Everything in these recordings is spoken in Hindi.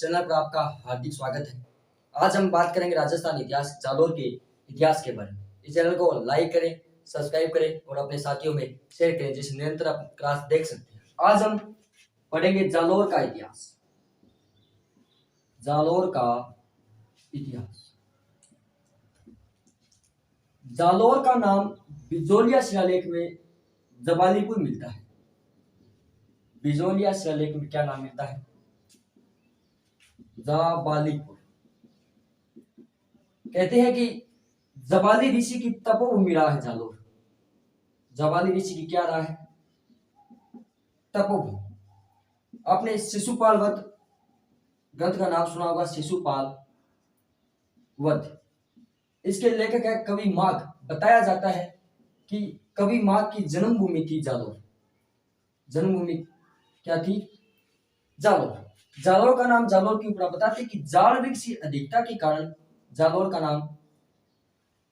चैनल पर आपका हार्दिक स्वागत है। आज हम बात करेंगे राजस्थान इतिहास जालोर के इतिहास के बारे में। इस चैनल को लाइक करें, सब्सक्राइब करें और अपने साथियों में शेयर करें, जिससे निरंतर आप क्लास देख सकते हैं। आज हम पढ़ेंगे जालोर का इतिहास। जालोर का इतिहास। जालोर का नाम बिजोलिया शिलालेख में जबालीपुर मिलता है। बिजोलिया शिलालेख में क्या नाम मिलता है? जबालीपुर। कहते हैं कि जबाली ऋषि की तपोभूमि रहा है जालोर। जबाली ऋषि की क्या रहा है? तपोभूमि। आपने शिशुपाल वध ग्रंथ का नाम सुना होगा, शिशुपाल वध। इसके लेखक है कवि माघ। बताया जाता है कि कवि माघ की जन्मभूमि थी जालोर। जन्मभूमि क्या थी? जालोर। जालोर का नाम जालोर क्यों पड़ा? बताते हैं कि जाल वृक्ष की अधिकता के कारण जालोर का नाम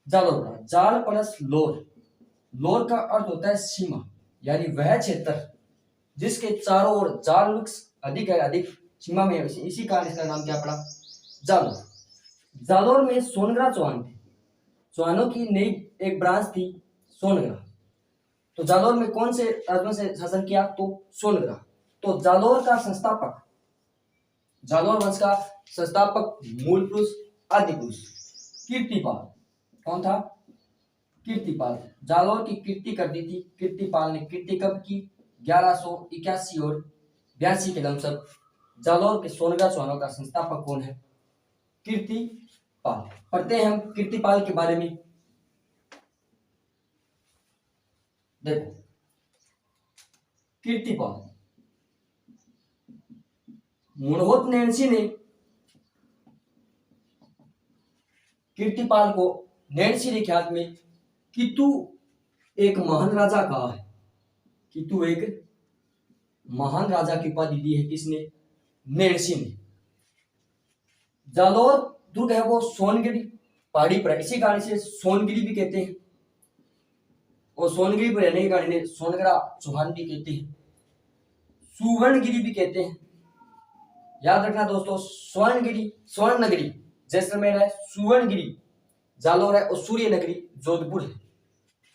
जालोर पड़ा। जाल प्लस लोर। लोर का अर्थ होता है सीमा, यानी वह क्षेत्र जिसके चारों ओर जाल वृक्ष अधिक है, अधिक सीमा में है। इसी कारण इसका नाम क्या पड़ा? जालोर। जालोर में सोनग्रा चौहान थे। चौहानों की नई एक ब्रांच थी सोनग्रा। तो जालोर में कौन से राजवंश से शासन किया? तो सोनग्रा। तो जालोर का संस्थापक, जालोर वंश का संस्थापक, मूल पुरुष, आदि पुरुष कीर्तिपाल। कौन था? कीर्तिपाल। जालोर की कीर्ति कर दी थी कीर्तिपाल ने। कीर्ति कब की? 1181 और 82 के लमसम। जालोर के सोनग्रा चौहानों का संस्थापक कौन है? कीर्तिपाल। पढ़ते हैं हम कीर्तिपाल के बारे में। देखो, कीर्तिपाल मुणहोत नैणसी ने कीर्तिपाल को नैणसी ने ख्यात में कि तू एक महान राजा कहा है। कि तू एक महान राजा की उपाधि दी है। किसने? नैणसी ने। जालोर दुर्ग है वो सोनगिरी पहाड़ी पर है, इसी कारण से सोनगिरी भी कहते हैं। और सोनगिरी पर रहने के कारण इन्हें सोनग्रा चौहान भी कहते हैं, सुवर्णगिरी भी कहते हैं। याद रखना दोस्तों, स्वर्णगिरी स्वर्ण नगरी जैसलमेर है, सुवर्णगिरी जालोर है और सूर्य नगरी जोधपुर है।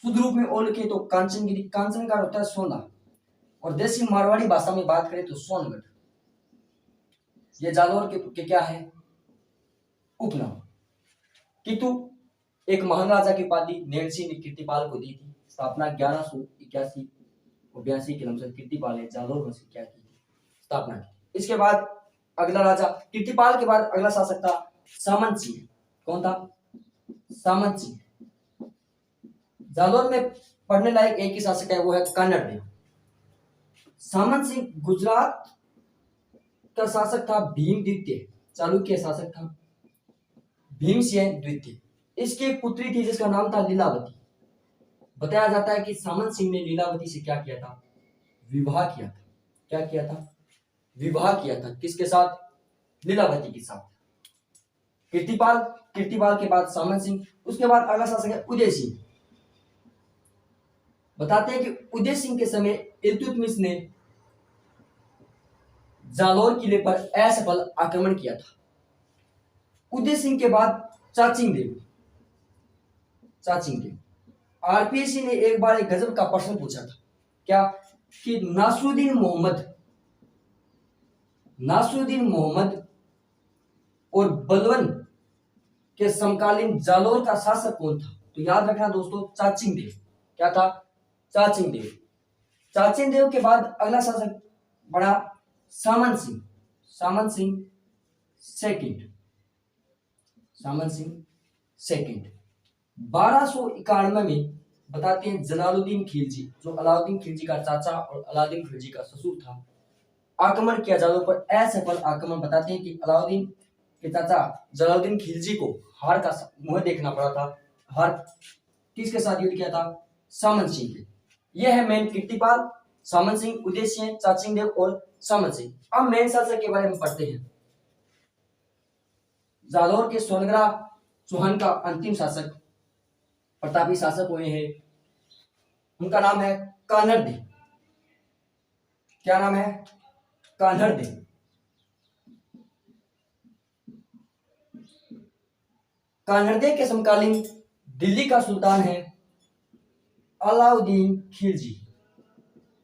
शुद्ध रूप में और लिखे तो कांचनगिरी। कांचन का होता है सोना, और देसी मारवाड़ी भाषा में बात करें तो सोनगढ़। ये जालोर के क्या है? उपनाम। किंतु एक महान राजा की उपाधि नैणसी ने कीर्तिपाल को दी थी। स्थापना 1181 और 82 के लमसम कीर्तिपाल ने जालोर वंश की क्या की? स्थापना की। इसके बाद अगला राजा, कीर्तिपाल के बाद अगला शासक था सामंत सिंह। कौन था? सामंत सिंह। जालोर में पढ़ने लायक एक ही शासक है, वो है कानड़ देव। सामंत सिंह गुजरात का शासक था भीम द्वितीय। चालुक्य शासक था भीमसेन द्वितीय। इसकी एक पुत्री थी जिसका नाम था लीलावती। बताया जाता है कि सामंत सिंह ने लीलावती से क्या किया था? विवाह किया था। क्या किया था? विवाह किया था। किसके साथ? लीलावती के साथ। कीर्तिपाल, कीर्तिपाल के बाद सामंत सिंह। उसके बाद अगला शासक है उदय सिंह। बताते हैं कि उदय सिंह के समय इल्तुतमिश ने जालोर किले पर असफल आक्रमण किया था। उदय सिंह के बाद चाचिंग देव। चाचिंग देव। आरपीएससी ने एक बार एक गजब का प्रश्न पूछा था। क्या? कि नासरुद्दीन मोहम्मद और बलवन के समकालीन जालोर का शासक कौन था? तो याद रखना दोस्तों, चाचिंग देव। क्या था? चाचिंग देव। चाचिंग देव के बाद अगला शासक बड़ा सामंत सिंह। सामंत सिंह सेकंड। सामंत सिंह सेकंड। 1291 में बताते हैं जलालुद्दीन खिलजी, जो अलाउद्दीन खिलजी का चाचा और अलाउद्दीन खिलजी का ससुर था, आक्रमण किया जालोर पर। असफल आक्रमण। बताते हैं कि अलाउद्दीन के चाचा जलालुद्दीन खिलजी को हार का मुंह देखना पड़ा था। हार किसके साथ युद्ध किया था? सामंत सिंह के। यह है मेन कीर्तिपाल, सामंत सिंह, उदय सिंह, चाचिंग देव और सामंत सिंह। अब मेन शासक के बारे में पढ़ते हैं। जालोर के सोनग्रा चौहान का अंतिम शासक, प्रतापी शासक हुए हैं, उनका नाम है कान्हड़ देव। क्या नाम है? कान्हड़ देव। कानरदे के समकालीन दिल्ली का सुल्तान है अलाउद्दीन खिलजी।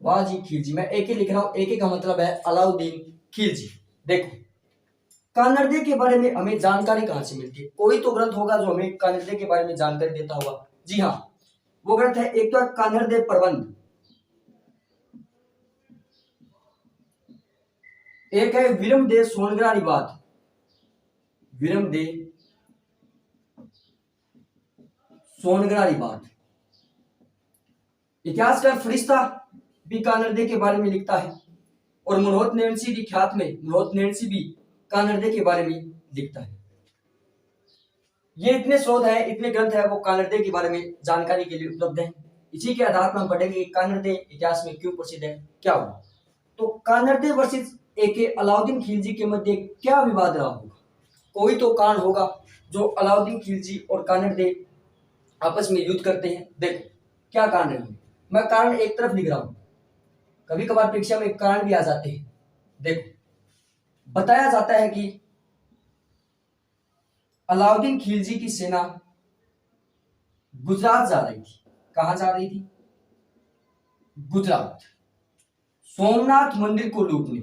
वाह जी खिलजी, मैं एक ही लिख रहा हूं, एक ही का मतलब है अलाउद्दीन खिलजी। देखो कानरदे के बारे में हमें जानकारी कहां से मिलती है? कोई तो ग्रंथ होगा जो हमें कानरदे के बारे में जानकारी देता होगा। जी हाँ, वो ग्रंथ है एक तो है कानरदे प्रबंध, एक है विरमदे सोनगरा रिवाद, विरमदे सोनगरा रिवाद। इतिहासकार फरिश्ता भी कानरदे के बारे में लिखता है और मुनहोत नैन्सी भी ख्यात में मुनहोत नैन्सी भी कानरदे के बारे में लिखता है। ये इतने स्रोत है, इतने ग्रंथ है वो कानरदे के बारे में जानकारी के लिए उपलब्ध है। इसी के आधार पर हम पढ़ेंगे कानरदे इतिहास में क्यों प्रसिद्ध है, क्या हुआ। तो कानरदे वर्सेस एके अलाउद्दीन खिलजी के मध्य क्या विवाद रहा होगा? कोई तो कारण होगा जो अलाउद्दीन खिलजी और कानरदे आपस में युद्ध करते हैं। देखो क्या कारण है, मैं कारण एक तरफ लिख रहा हूं, कभी कभार परीक्षा में कारण भी आ जाते हैं। देखो बताया जाता है कि अलाउद्दीन खिलजी की सेना गुजरात जा रही थी। कहां जा रही थी? गुजरात। सोमनाथ मंदिर को लूटने,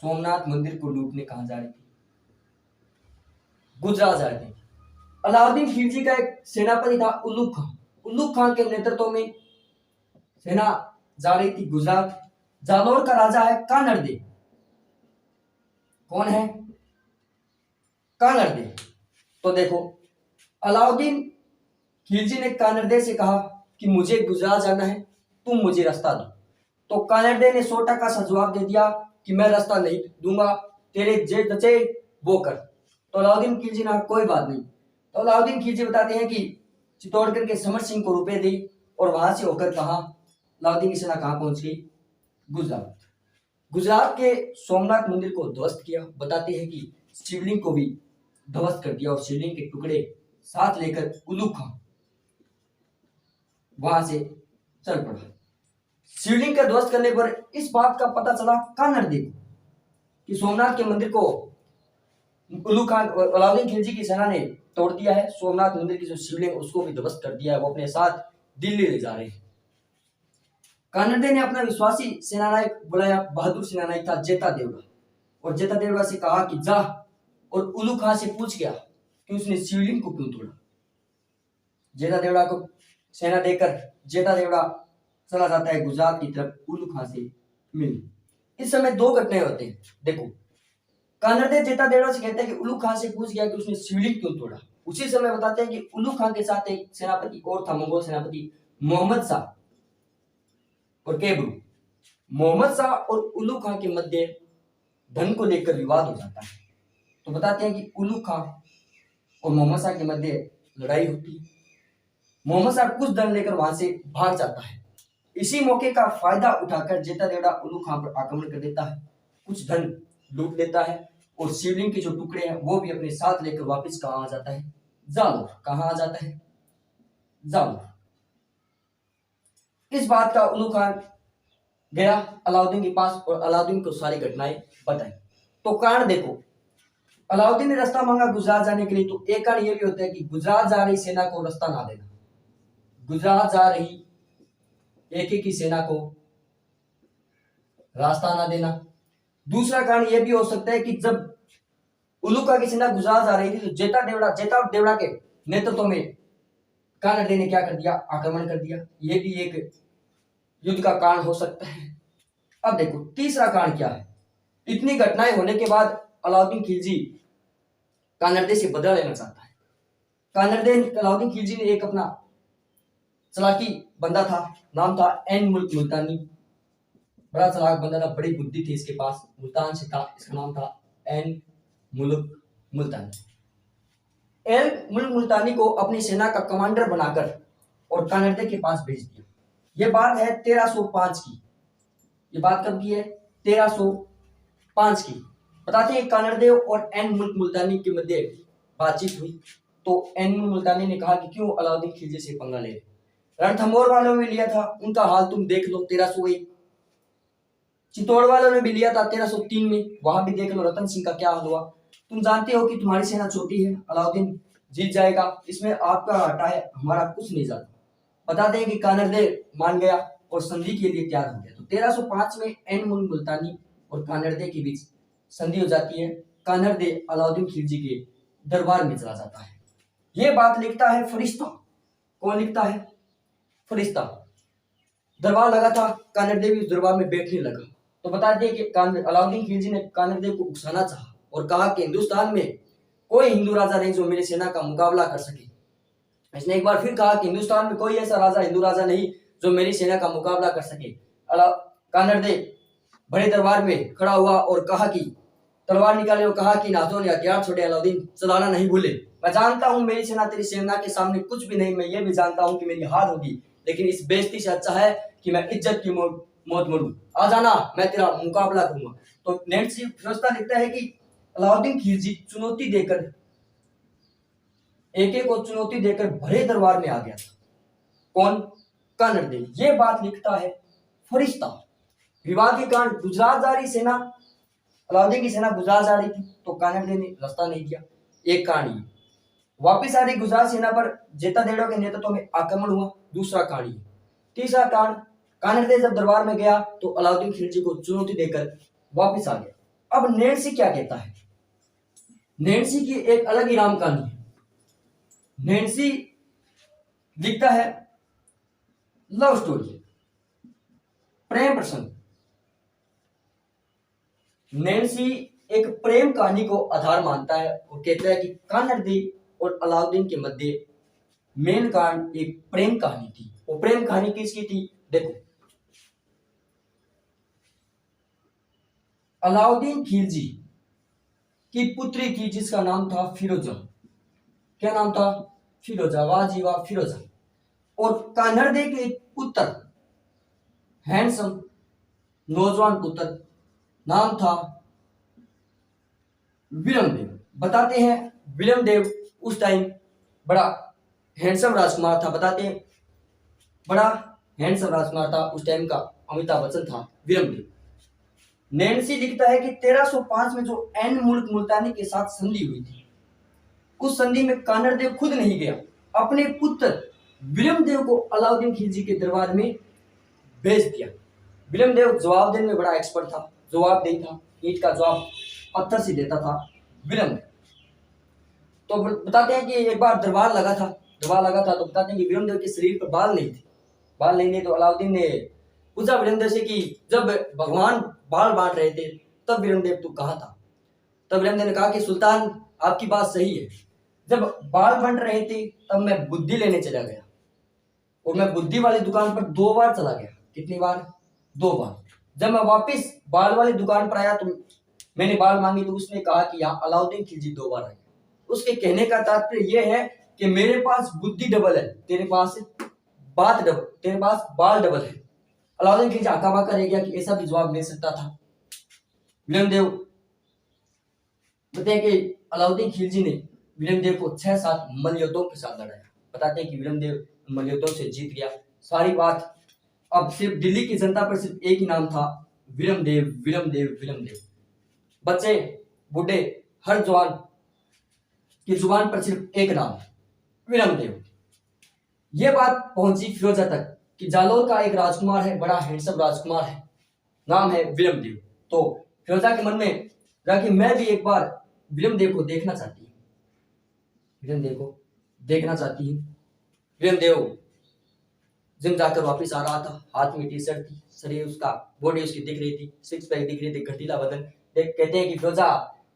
सोमनाथ मंदिर को लूटने कहां जा रही थी? गुजरात जा रही थी। अलाउद्दीन खिलजी का एक सेनापति था उल्लुक खान, उल्लुक खान के नेतृत्व में सेना जा रही थी गुजरात। जालौर का राजा है कानरदे। कौन है? कानरदे। तो देखो अलाउद्दीन खिलजी ने कानरदे से कहा कि मुझे गुजरात जाना है, तुम मुझे रास्ता दो। तो कानरदे ने 100 टका सा जवाब दे दिया कि मैं रास्ता नहीं दूंगा, तेरे जे बचे वो कर। तो अलाउद्दीन खिलजी ने कोई बात नहीं। तो अलाउद्दीन खिलजी बताते हैं कि चित्तौड़गढ़ के समर सिंह को रुपए दी और वहां से होकर कहा अलाउद्दीन की सेना कहां पहुंच गई? गुजरात। गुजरात के सोमनाथ मंदिर को ध्वस्त किया। बताते हैं कि शिवलिंग को भी ध्वस्त कर दिया और शिवलिंग के टुकड़े साथ लेकर उल्लुक खान वहां से चल पड़ा। शिवलिंग का ध्वस्त करने पर इस बात का पता चला कानरदे को कि सोमनाथ के मंदिर को उल्लुक खान अलाउद्दीन खिलजी की सेना ने तोड़ दिया है। सोमनाथ मंदिर की जो शिवलिंग उसको भी ध्वस्त कर दिया है, वो अपने साथ दिल्ली ले जा रहे हैं। कानरदे ने अपना विश्वासी सेनानायक बुलाया, बहादुर सेनानायक था जेता देवड़ा, और जेता देवड़ा से कहा कि जा और उल्लुक खान से पूछ गया कि उसने शिवलिंग को क्यों तोड़ा। जेता देवड़ा को सेना देकर जेता देवड़ा चला जाता है गुजरात की तरफ उल्लुक खान से मिलने। इस समय दो घटनाएं होते हैं। देखो कानरदे जेता देवड़ा से कहते हैं कि उल्लुक खान से पूछ गया कि उसने शिवलिंग क्यों तोड़ा। उसी समय बताते हैं कि उल्लुक खान के साथ एक सेनापति और था, मंगोल सेनापति मोहम्मद शाह और केबरू। मोहम्मद शाह और उल्लुक खान के मध्य धन को लेकर विवाद हो जाता है। तो बताते हैं कि उल्लुक खान और मोहम्मद शाह के मध्य लड़ाई होती है। मोहम्मद शाह कुछ धन लेकर वहां से भाग जाता है। इसी मौके का फायदा उठाकर जेता देवड़ा उल्लुक खान पर आक्रमण कर देता है, कुछ धन लूट लेता है और शिवलिंग के जो टुकड़े हैं वो भी अपने साथ लेकर वापस कहां आ जाता है? जालौर। कहां आ जाता है? जालौर। इस बात का उल्लुक खान गया अलाउद्दीन के पास और अलाउद्दीन को सारी घटनाएं बताई। तो कारण देखो अलाउद्दीन ने रास्ता मांगा गुजरात जाने के लिए, तो एक कारण यह भी होता है कि गुजरात जा रही सेना को रास्ता ना देना, गुजरात जा रही एक की सेना को रास्ता ना देना। दूसरा कारण यह भी हो सकता है कि जब उल्लुक खान की सेना गुजरात जा रही थी तो जेता देवड़ा के नेतृत्व में कानरदे ने क्या कर दिया? आक्रमण कर दिया। यह भी एक युद्ध का कारण हो सकता है। अब देखो तीसरा कारण क्या है? इतनी घटनाएं होने के बाद अलाउद्दीन खिलजी कानरदे से बदला लेना चाहता है। अलाउद्दीन खिलजी ने एक अपना चलाकी बंदा था, नाम था एन मुल्क मुल्तानी। बड़ा चालाक बंदा था, बड़ी बुद्धि थी इसके पास, मुल्तान से था, इसका नाम था एन मुल्क मुल्तानी। एन मुल्क मुल्तानी को अपनी सेना का कमांडर बनाकर और कानरदे के पास भेज दिया। यह बात है 1305 की। ये बात कब की है? 1305 की। बताते हैं कानरदे और एन मुल्क मुल्तानी के मध्य बातचीत हुई तो एन मुल्क मुल्तानी ने कहा कि क्यों अलाउद्दीन खिलजी से पंगा ले। रणथंभौर वालों ने लिया था, उनका हाल तुम देख लो 1301। चित्तौड़ वालों ने भी लिया था 1303 में, वहां भी देख लो रतन सिंह का क्या हाल हुआ। तुम जानते हो कि तुम्हारी सेना छोटी है, अलाउद्दीन जीत जाएगा, इसमें आपका घाटा है, हमारा कुछ नहीं जाता। बता दें कि कानरदे मान गया और संधि के लिए तैयार हो गया। तो 1305 में एन मुल्क मुल्तानी और कानरदे के बीच संधि हो जाती है। कानरदे अलाउद्दीन खिलजी के दरबार में चला जाता है। यह बात लिखता है फरिश्ता। कौन लिखता है? फरिश्ता। दरबार लगा था, कानरदे भी उस दरबार में बैठने लगा। तो बता दें कि अलाउद्दीन खिलजी ने कानरदे को उकसाना चाहा और कहा कि हिंदुस्तान में कोई हिंदू राजा नहीं जो मेरी सेना का मुकाबला कर सके। इसने एक बार फिर कहा कि हिंदुस्तान में कोई ऐसा राजा, हिंदू राजा नहीं जो मेरी सेना का मुकाबला कर सके। कानरदे बड़े दरबार में खड़ा हुआ और कहा कि तलवार निकाले और कहा कि नाथों ने हथियार छोड़े, अलाउद्दीन चलाना नहीं भूले। मैं जानता हूं मेरी सेना तेरी सेना के सामने कुछ भी नहीं, मैं ये भी जानता हूं कि मेरी हार होगी, लेकिन इस बेइज्जती से अच्छा है कि मैं इज्जत की मौत मरूं। आ जाना, मैं तेरा मुकाबला करूंगा। तो नैन्सी फिरोजता लिखता है कि अलाउद्दीन खिलजी चुनौती देकर, एक को चुनौती देकर भरे दरबार में आ गया था। कौन? कानरदे। ये बात लिखता है फरिश्ता। विवाद के कारण गुजरात जा रही सेना, अलाउद्दीन की सेना गुजरात जा रही थी, तो कानरदे ने रास्ता नहीं दिया। एक कहानी वापिस आ रही गुजरात सेना पर जेतादेड़ो के नेतृत्व में आक्रमण हुआ। दूसरा कहानी। तीसरा कारण, कानरदे जब दरबार में गया तो अलाउद्दीन खिलजी को चुनौती देकर वापिस आ गया। अब नैन्सी क्या कहता है? नैन्सी की एक अलग ही राम कहानी है। नैन्सी लिखता है लव स्टोरी, प्रेम प्रसंग। नैन्सी एक प्रेम कहानी को आधार मानता है और कहता है कि कानरदे और अलाउद्दीन के मध्य मेन कारण एक प्रेम कहानी थी। वो प्रेम कहानी किसकी थी? देखो, अलाउद्दीन खिलजी की पुत्री थी जिसका नाम था फिरोजा। क्या नाम था? फिरोजा। वाह जी वाह, फिरोजा। और कानरदे के एक पुत्र, हैंडसम नौजवान पुत्र, नाम था विरमदेव। बताते हैं विरमदेव उस टाइम बड़ा हैंडसम राजकुमार था। बताते हैं बड़ा हैंडसम राजकुमार था उस टाइम का, अमिताभ बच्चन था विरमदेव। नैन्सी लिखता है कि 1305 में जो एन मुल्क मुल्तानी के साथ संधि हुई थी, उस संधि में कानरदेव खुद नहीं गया, अपने पुत्र विरमदेव को अलाउद्दीन खिलजी के दरबार में भेज दिया। विरमदेव जवाब देने में बड़ा एक्सपर्ट था, जवाब नहीं था, ईंट का जवाब पत्थर से देता था विरमदेव। तो बताते हैं कि एक बार दरबार लगा था तो बताते हैं कि विरमदेव के शरीर पर बाल नहीं थे। तो अलाउद्दीन ने पूछा विरमदेव से कि जब भगवान बाल बांट रहे थे तब विरमदेव तू कहाँ था? तब विरमदेव ने कहा कि सुल्तान आपकी बात सही है, जब बाल बंट रहे थे तब मैं बुद्धि लेने चला गया और मैं बुद्धि वाली दुकान पर 2 बार चला गया। कितनी बार? 2 बार। जब मैं वापस बाल वाली दुकान पर आया तो मैंने बाल मांगी तो उसने कहा कि यहाँ अलाउद्दीन खिलजी 2 बार आए। उसके कहने का तात्पर्य यह है कि मेरे पास बुद्धि डबल है, तेरे पास बाल डबल है। अलाउद्दीन खिलजी आका रह गया कि ऐसा भी जवाब मिल सकता था। विरमदेव बताते हैं कि अलाउद्दीन खिलजी ने विरमदेव को 6-7 मल्लयुद्धों के साथ लड़ाया। बताते हैं कि विरमदेव मल्लयुद्धों से जीत गया। सारी बात अब सिर्फ दिल्ली की जनता पर सिर्फ एक ही नाम था, विरमदेव विरमदेव विरमदेव। बच्चे बूढ़े हर जवान की जुबान पर सिर्फ एक नाम, विरमदेव। यह बात पहुंची फिरोजा तक कि जालोर का एक राजकुमार है, बड़ा हैंडसम राजकुमार है, नाम है विरमदेव। तो फिरोजा के मन में रहा कि मैं भी एक बार विरमदेव को देखना चाहती हूँ। विरमदेव जिम जाकर वापस आ रहा था, हाथ में टी-शर्ट थी, शरीर उसका, बॉडी उसकी दिख रही थी, 6 पैक दिख रही थी, गठीला बदन। कहते हैं कि फिरोजा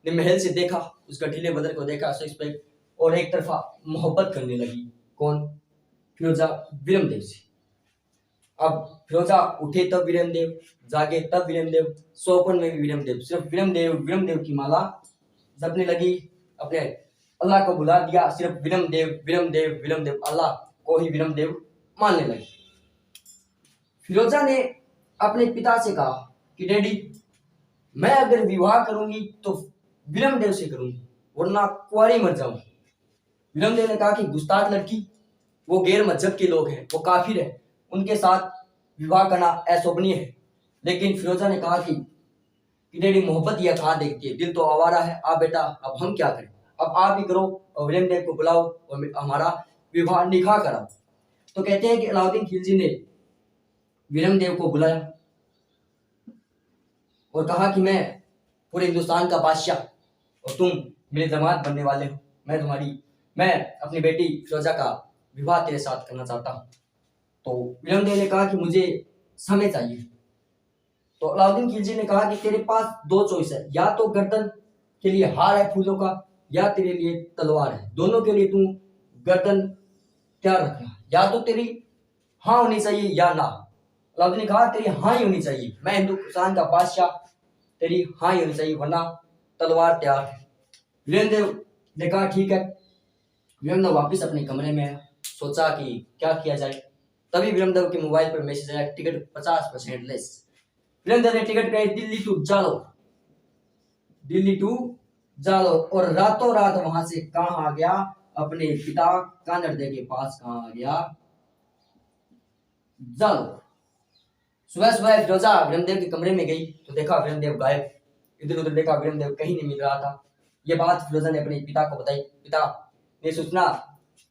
ने महल से देखा, उस गठीले बदन को देखा, 6 पैक, और एक तरफा मोहब्बत करने लगी। कौन? फिरोजा विरमदेव से। अब फिरोजा उठे तब विरमदेव, जागे तब विरमदेव, सोपन में भी विरमदेव, सिर्फ विरमदेव की माला जपने लगी, अपने अल्लाह को बुला दिया, सिर्फ विरमदेव, अल्लाह को ही विरमदेव मानने लगी। फिरोजा ने अपने पिता से कहा कि डैडी, मैं अगर विवाह करूंगी तो विरमदेव से करूंगी, वरना कुंवारी मर जाऊंगी। विरमदेव ने कहा कि गुस्ताख लड़की, वो गैर मजहब के लोग हैं, वो काफिर है, उनके साथ विवाह करना अशोभनीय है। लेकिन फिरोजा ने कहा कि कि डैडी मोहब्बत यह कहाँ देखती है, दिल तो आवारा है। आप बेटा अब हम क्या करें, अब आप ही करो और विलियम देव को बुलाओ और हमारा विवाह निकाह कराओ। तो कहते हैं कि अलाउद्दीन खिलजी ने विलियम देव को बुलाया और कहा कि मैं पूरे हिंदुस्तान का बादशाह और तुम मेरे दामाद बनने वाले हो, मैं अपनी बेटी फिरोजा का विवाह तेरे साथ करना चाहता हूँ। तो विलियम देव ने कहा कि मुझे समय चाहिए। तो अलाउद्दीन खिलजी ने कहा कि तेरे पास दो चॉइस है, या तो गर्दन के लिए हार है फूलों का, या तेरे लिए तलवार है, दोनों के लिए तू गर्दन तैयार रखना, या तो तेरी हाँ होनी चाहिए या ना। अलाउद्दीन ने कहा तेरी हाँ ही होनी चाहिए, मैं हिंदुस्तान का बादशाह, तेरी हाँ ही होनी चाहिए वरना तलवार तैयार है। विलियम देव ने कहा ठीक है। विलियम देव वापिस अपने कमरे में सोचा कि क्या किया जाए। तभी विलियम देव के मोबाइल पर मैसेज आया, टिकट 50% लेस। विलियम देव ने टिकट कराई दिल्ली टू जालो और रातों रात वहां से कहाँ आ गया, अपने पिता कानड़दे के पास कहाँ आ गया, जालो। सुबह सुबह फिरोजा विलियम देव के कमरे में गई तो देखा विलियम देव गायब। इधर उधर देखा, विलियम देव कहीं नहीं मिल रहा था। ये बात फिरोजा ने अपने पिता को बताई। पिता ने सूचना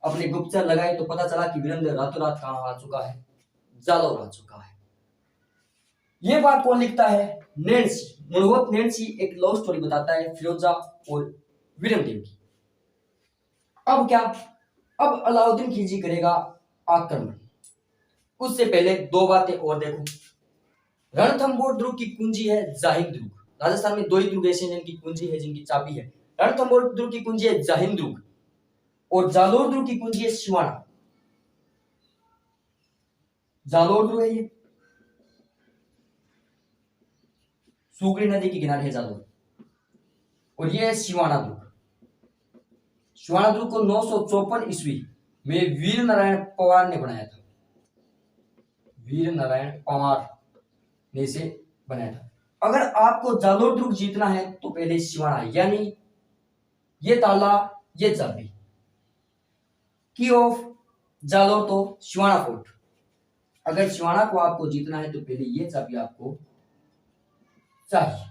अपने गुप्तचर लगाई तो पता चला कि विलियम देव रातों रात कहाँ आ चुका है, जालो आ चुका है। ये बात कौन लिखता है, नैन्सी। मुनहोत नैन्सी एक लव स्टोरी बताता है फिरोजा और विलियम देव की। अब क्या, अब अलाउद्दीन खिलजी करेगा आक्रमण। उससे पहले दो बातें और देखो। रणथंबोर दुर्ग की कुंजी है जाहिद दुर्ग। राजस्थान में दो ही दुर्ग ऐसे हैं जिनकी कुंजी है, जिनकी चाबी है। रणथंबोर दुर्ग की कुंजी है जाहिद दुर्ग और जालोर दुर्ग की कुंजी है सिवाना। जालोर दुर्ग है ये, सुगरी नदी के किनारे है जालोर, और ये है सिवाना दुर्ग। सिवाना दुर्ग को 954 ईस्वी में वीर नारायण पवार ने बनाया था। वीर नारायण पवार ने इसे बनाया था। अगर आपको जालोर दुर्ग जीतना है तो पहले सिवाना, यानी ये ताला ये चाबी, की ऑफ जालोर तो सिवाना फोर्ट। अगर सिवाना को आपको जीतना है तो पहले ये चाबी आपको चाहिए।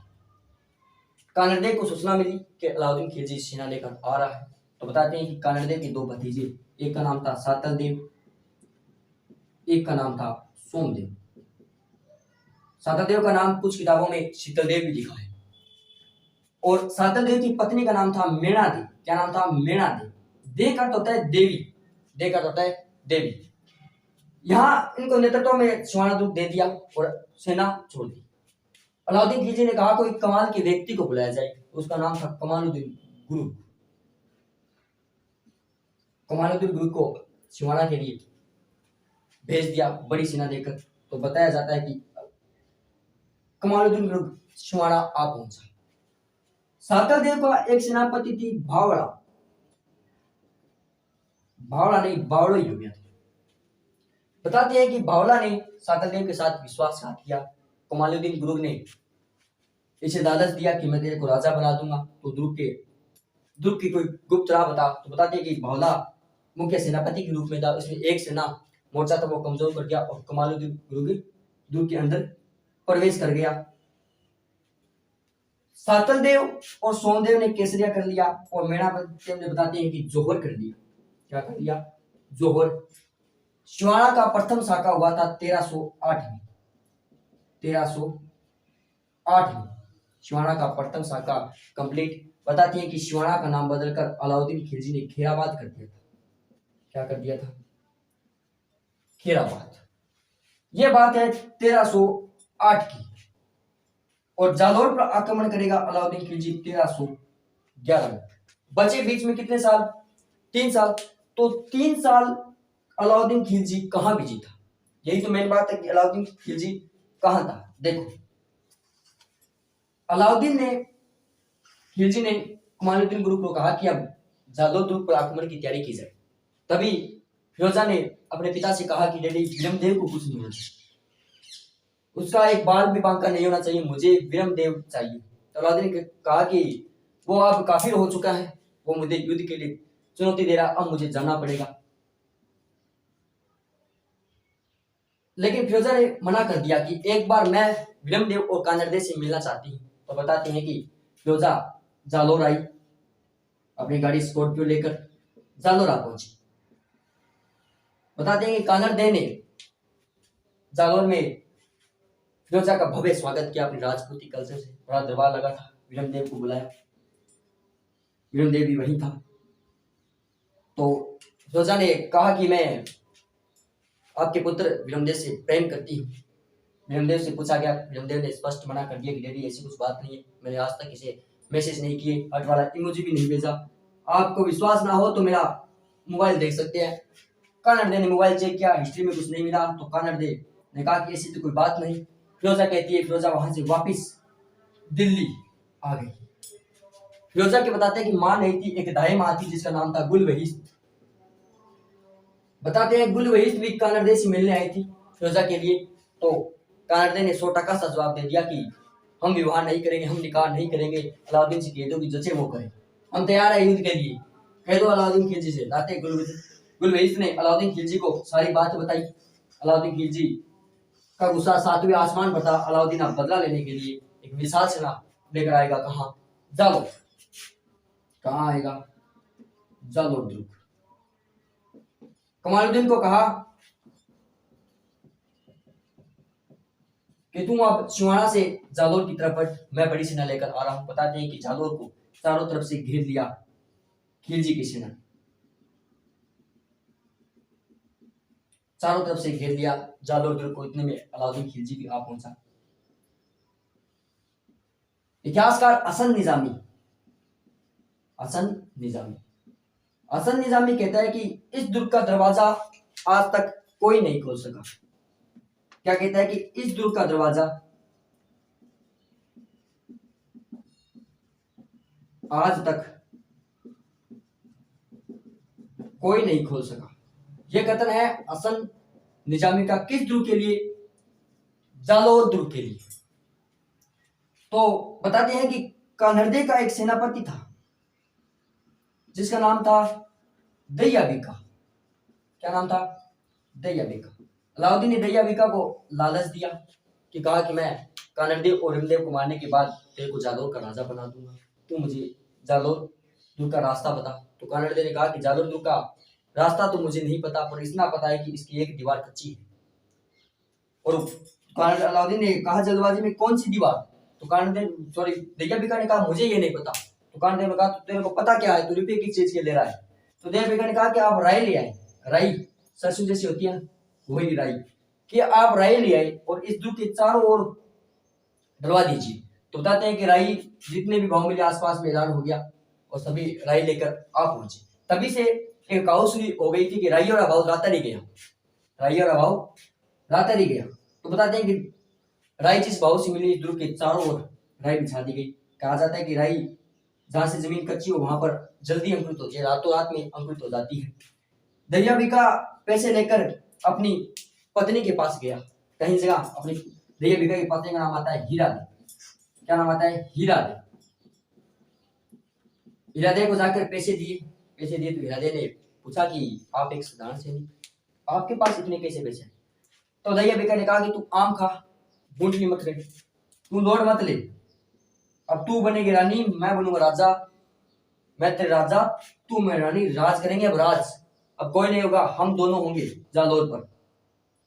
कानड़दे को सूचना मिली कि अलाउद्दीन खिलजी सेना लेकर आ रहा है। तो बताते हैं कि कानड़दे के दो भतीजे, एक का नाम था सातल देव, एक का नाम था सोमदेव। सातल देव का नाम कुछ किताबों में शीतल देव भी लिखा है। और सातल देव की पत्नी का नाम था मेणा देव। क्या नाम था, मेणा देव। देव का होता है देवी, देव का होता है देवी। यहाँ इनको नेतृत्व में सिवाना दुर्ग दे दिया और सेना छोड़ दी। अलाउद्दीन खिलजी ने कहा कोई कमाल के व्यक्ति को बुलाया जाए, उसका नाम था कमालुद्दीन गुरु। कमालुद्दीन गुरु को सिवाना के लिए भेज दिया बड़ी सेना देकर। तो बताया जाता है कि कमालुद्दीन गुरु सिवाना आ पहुंचा। सातल देव का एक सेनापति थी भावड़ा, भावड़ा नहीं बावड़ो ही हो गया था। बताते हैं कि भावड़ा ने सातल देव के साथ विश्वासघात किया। कमालुद्दीन गुरु ने इसे लालच दिया कि मैं तेरे को राजा बना दूंगा, तो दुर्ग की कोई गुप्त राह बता। तो बताते हैं कि भावड़ा मुख्य सेनापति के रूप में था। उसमें एक सेना मोर्चा था वो कमजोर कर दिया और कमालुद्दीन गुरु दुर्ग के अंदर प्रवेश कर गया। सातल देव और सोमदेव ने केसरिया कर लिया और मेणा देव ने बताते हैं कि जोहर कर लिया। क्या कर लिया, जोहर। सिवाना का प्रथम शाखा हुआ था 1308 में। 1308 में सिवाना का प्रथम शाखा कंप्लीट। बताती है कि सिवाना का नाम बदलकर अलाउद्दीन खिलजी ने खेराबाद कर दिया था। क्या कर दिया था, खेराबाद। यह बात है 1308 की। और जालोर पर आक्रमण करेगा अलाउद्दीन खिलजी 1311 में। बचे बीच में कितने साल, 3 साल। तो 3 साल अलाउद्दीन खिलजी कहां बिजी था, यही तो मेन बात है कि अलाउद्दीन खिलजी कहां था। देखो, अलाउद्दीन खिलजी ने कमालुद्दीन गुरु को कहा कि अब जालोर दुर्ग पर आक्रमण की तैयारी की जाए। तभी फिरोजा ने अपने पिता से कहा कि डैडी विलियम देव को कुछ नहीं होना चाहिए, उसका एक बाल भी बांका नहीं होना चाहिए, मुझे विलियम देव चाहिए। तो अलाउद्दीन ने कहा कि वो अब काफिर हो चुका है, वो मुझे युद्ध के लिए चुनौती दे रहा, अब मुझे जाना पड़ेगा। लेकिन फिरोजा ने मना कर दिया कि एक बार मैं विलियम देव और कानड़दे से मिलना चाहती हूँ। तो तो बताते हैं कि फिरोजा जालोर आई, अपनी गाड़ी स्कॉर्पियो लेकर जालोरा पहुंची। बताते हैं कि कानरदे ने जालोर में फिरोजा का भव्य स्वागत किया अपनी राजपूती कल्चर से। बड़ा दरबार लगा था, विरमदेव को बुलाया, विरमदेव भी वहीं था। तो फिरोजा ने कहा कि मैं आपके पुत्र विरमदेव से प्रेम करती हूँ। विरमदेव से पूछा गया, विरमदेव ने स्पष्ट मना कर दिया कि डैडी ऐसी कुछ बात नहीं है, मैंने आज तक इसे मैसेज नहीं किए, हर्ट वाला इमोजी भी नहीं भेजा। आपको विश्वास ना हो तो मेरा मोबाइल देख सकते हैं। कानरदे ने मोबाइल चेक किया, हिस्ट्री में कुछ नहीं मिला। तो कानरदे ने कहा कि ऐसी तो कोई बात नहीं। फिरोजा कहती है, फिरोजा वहां से वापिस दिल्ली आ गई। फिरोजा के बताते हैं कि माँ नहीं थी, एक दाई माँ थी जिसका नाम था गुलबहिस्त। बताते हैं गुलबहिस्त भी कानरदे से मिलने आई थी फिरोजा के लिए। तो कानरदे ने 100% सा जवाब दे दिया कि हम विवाह नहीं करेंगे, हम निकाह नहीं करेंगे। अलाउद्दीन से कह दो कि जैसे वो करे, हम तैयार है युद्ध के लिए, कह दो अलाउद्दीन खिलजी से। लाते गुलबहिस्त ने अलाउद्दीन खिलजी को सारी बात बताई। अलाउद्दीन खिलजी का गुस्सा 7वें आसमान पर था। अलाउद्दीन अब बदला लेने के लिए एक विशाल सेना लेकर आएगा। कहाँ? जालोर। कहाँ आएगा? जालोर दुर्ग। कमालुद्दीन को कहा कि तुम अब सिवाना से जालोर की तरफ बढ़, मैं बड़ी सेना लेकर आ रहा हूं। बताते हैं कि जालोर को चारों तरफ से घेर लिया खिलजी की सेना, चारों तरफ से घेर लिया जालोर दुर्ग को। इतने में अलाउद्दीन खिलजी भी आ पहुंचा। इतिहासकार हसन निजामी कहता है कि इस दुर्ग का दरवाजा आज तक कोई नहीं खोल सका। क्या कहता है? कि इस दुर्ग का दरवाजा आज तक कोई नहीं खोल सका। यह कथन है हसन निजामी का। किस दुर्ग के लिए? जालोर दुर्ग के लिए। तो बताते हैं कि कानरदे का एक सेनापति था जिसका नाम था दैया बीका। क्या नाम था? दैया बीका। अलाउद्दीन ने दैया बीका को लालच दिया कि कहा कि मैं कानरदे और हिमदेव को मारने के बाद तेरे को जालोर का राजा बना दूंगा, तू मुझे जालोर दुर्ग का रास्ता बता। तो कानरदे ने कहा कि जालोर दुर्ग का रास्ता तो मुझे नहीं पता, पर इतना पता है कि इसकी एक दीवार कच्ची है। और अलाउद्दीन ने कहा जल्दबाजी में, कौन सी दीवार? तो दैया बीका ने कहा मुझे ये नहीं पता। तो कानरदे ने कहा तो तेरे को पता क्या है, तू रुपये किस चीज के ले रहा है? तो दैया बीका ने कहा कि आप राय ले आए। राई सरसों जैसी होती है, वही राई, कि आप राय ले आए और इस दुर्ग के चारों ओर डलवा दीजिए। तो बताते हैं कि राई जितने भी गांव मिले आसपास में ऐलान हो गया और सभी राय लेकर आ पहुंचे। तभी से एक कहावत शुरू हो गई थी कि राई और अभाव राता नहीं गया, राई और अभाव राता नहीं गया। तो बताते हैं कि राई जिस भाव से मिली, दुर्ग के चारों ओर राई बिछा दी गई। कहा जाता है कि राई जहां से जमीन कच्ची हो वहां पर जल्दी अंकुरित होती है, रातों रात में अंकुरित हो जाती है। दैया बीका पैसे लेकर अपनी पत्नी के पास गया कहीं जगह। अपनी दैया बीका की पत्नी का नाम आता है हीरा दे। क्या नाम आता है? हीरा दे। हीरा दे को जाकर पैसे दिए तो हीरा दे ने पूछा कि आप एक साधारण सैनिक, आपके पास इतने कैसे पैसे? तो दैया बीका ने कहा कि तू आम खा, बूंदली मत ले, तू दौड़ मत ले, अब तू बनेगी रानी, मैं बनूंगा राजा, मैं तेरे राजा, तू मैं रानी, राज करेंगे अब राज। अब कोई नहीं होगा, हम दोनों होंगे जालोर पर।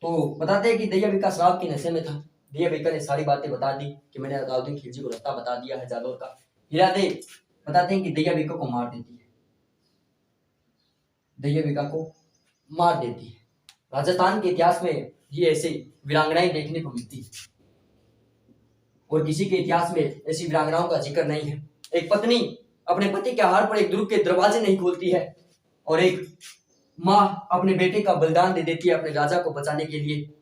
तो बताते हैं कि दैया बीका शराब के नशे में था। दैया बीका ने सारी बातें बता दी कि मैंने अलाउद्दीन खिलजी को रास्ता बता दिया है जालोर का। हीरा दे बताते हैं कि दैया बीका को मार देती है, दैया बीका को मार देती है। राजस्थान के इतिहास में ये ऐसे वीरांगनाएं देखने को मिलती है और किसी के इतिहास में ऐसी वीरांगनाओं का जिक्र नहीं है। एक पत्नी अपने पति के आहार पर एक दुर्ग के दरवाजे नहीं खोलती है और एक माँ अपने बेटे का बलिदान दे देती है अपने राजा को बचाने के लिए।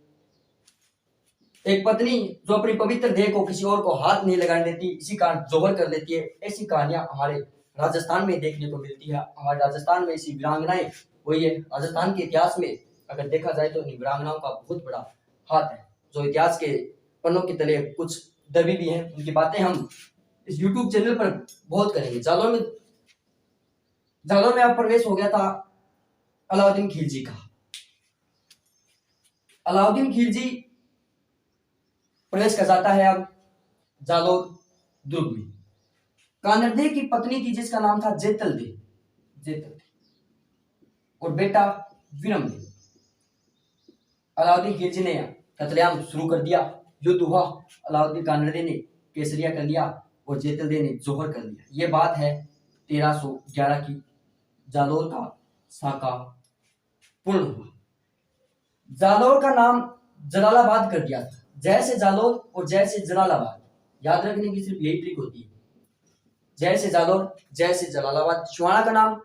एक पत्नी जो अपनी पवित्र देह को किसी और को हाथ नहीं लगाने देती, इसी कारण जोहर कर लेती है। ऐसी कहानियां हमारे राजस्थान में देखने को मिलती है। हमारे राजस्थान में ऐसी वीरांगनाएं हुई है। राजस्थान के इतिहास में अगर देखा जाए तो इन वीरांगनाओं का बहुत बड़ा हाथ है, जो इतिहास के पन्नों के तले कुछ दबी भी हैं। उनकी बातें हम इस YouTube चैनल पर बहुत करेंगे। जालोर में अब प्रवेश हो गया था अलाउद्दीन खिलजी का। अलाउद्दीन खिलजी प्रवेश कर जाता है अब जालोर दुर्ग में। कानरदे की पत्नी थी जिसका नाम था जेतल दे, और बेटा विरम दे। अलाउद्दीन खिलजी ने कत्लेआम शुरू कर दिया, युद्ध हुआ, अलाउद्दीन कानरदे ने केसरिया कर लिया और जेतल दे ने जौहर कर लिया। ये बात है 1311 की। जालौर का साका पूर्ण हुआ। जालौर का नाम जलालाबाद कर दिया था। जैसे जालौर और जैसे जलालाबाद, याद रखने की सिर्फ यही ट्रिक होती है। जैसे जालौर जैसे जलालाबाद। छिवाड़ा का नाम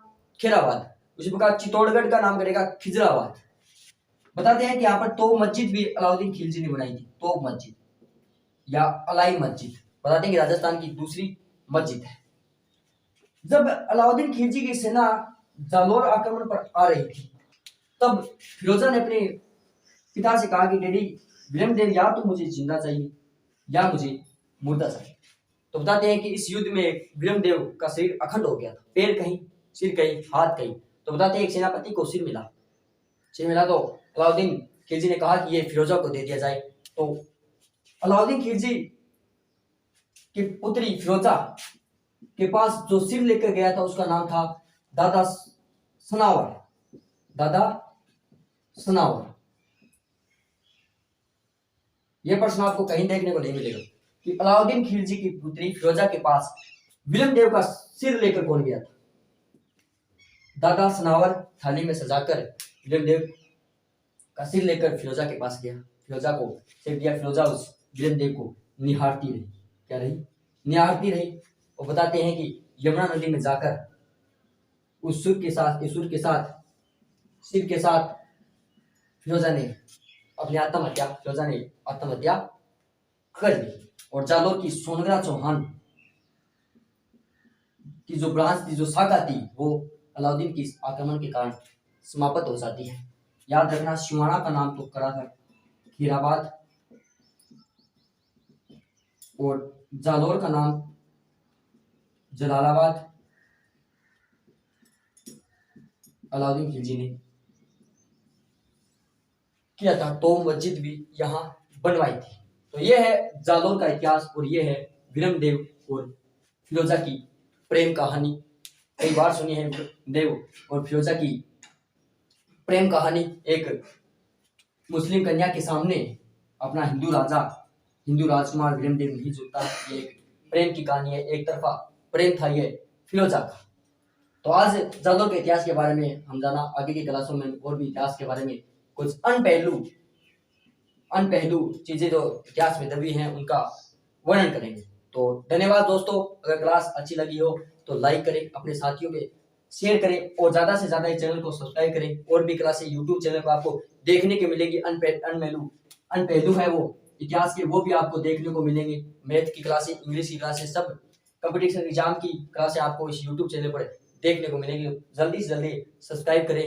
खेराबाद, उसी प्रकार चित्तौड़गढ़ का नाम करेगा खिजराबाद। बताते हैं कि यहाँ पर तोप मस्जिद भी अलाउद्दीन खिलजी ने बनाई थी, तोप मस्जिद या अलाई मस्जिद। बताते हैं कि राजस्थान की दूसरी मस्जिद है। जब अलाउद्दीन खिलजी की सेना जालौर आक्रमण पर आ रही थी, तब फिरोजा ने अपने पिता से कहा कि डैडी विरमदेव, या तो मुझे जिंदा चाहिए या मुझे मुर्दा चाहिए। तो बताते हैं कि इस युद्ध में विरमदेव का शरीर अखंड हो गया था, पैर कहीं, सिर कहीं, हाथ कहीं। तो बताते हैं एक सेनापति को सिर मिला, तो अलाउद्दीन खिलजी ने कहा कि ये फिरोजा को दे दिया जाए। तो अलाउद्दीन खिलजी की पुत्री फिरोजा के पास जो सिर लेकर गया था उसका नाम था दादा सनावर। दादा सनावर। यह प्रश्न आपको कहीं देखने को नहीं मिलेगा कि अलाउद्दीन खिलजी की पुत्री फिरोजा के पास विरमदेव का सिर लेकर कौन गया था। दादा सनावर थाली में सजाकर विरमदेव का सिर लेकर फिरोजा के पास गया, फिरोजा को सिर दिया। फिरोजा उस विरमदेव को निहारती रही। क्या रही? निहारती रही। और बताते हैं कि यमुना नदी में जाकर उस सिर के साथ फिरोजा ने आत्महत्या कर ली। और जालौर की सोनगरा चौहान की जो ब्रांच थी, जो शाखा थी, वो अलाउद्दीन की आक्रमण के कारण समाप्त हो जाती है। याद रखना, शिवाड़ा का नाम तो करा था खीराबाद और जालौर का नाम जलालाबाद। अलाउद्दीन खिलजी ने किया था। तो मस्जिद भी यहाँ बनवाई थी। तो यह है जालौर का इतिहास और यह है विरमदेव और फिरोजा की प्रेम कहानी। कई बार सुनी है देव और फिरोजा की प्रेम कहानी। एक मुस्लिम कन्या के सामने अपना हिंदू राजकुमार विरमदेव नहीं झुकता। ये एक प्रेम की कहानी है, एक तरफा प्रेम था ये फिरोजा का। तो आज जालौर के इतिहास के बारे में हम जाना। आगे की क्लासों में और भी इतिहास के बारे में कुछ अनपहलू चीजें जो इतिहास में दबी हैं उनका वर्णन करेंगे। तो धन्यवाद दोस्तों। अगर क्लास अच्छी लगी हो तो लाइक करें, अपने साथियों में शेयर करें और ज्यादा से ज्यादा इस चैनल को सब्सक्राइब करें। और भी क्लासें यूट्यूब चैनल पर आपको देखने के मिलेगी। अनपहलू है वो इतिहास के, वो भी आपको देखने को मिलेंगे। मैथ की क्लासें, इंग्लिश की क्लासें, सब कंपटीशन एग्जाम की क्लासें आपको इस यूट्यूब चैनल पर देखने को मिलेंगी। जल्दी से जल्दी सब्सक्राइब करें।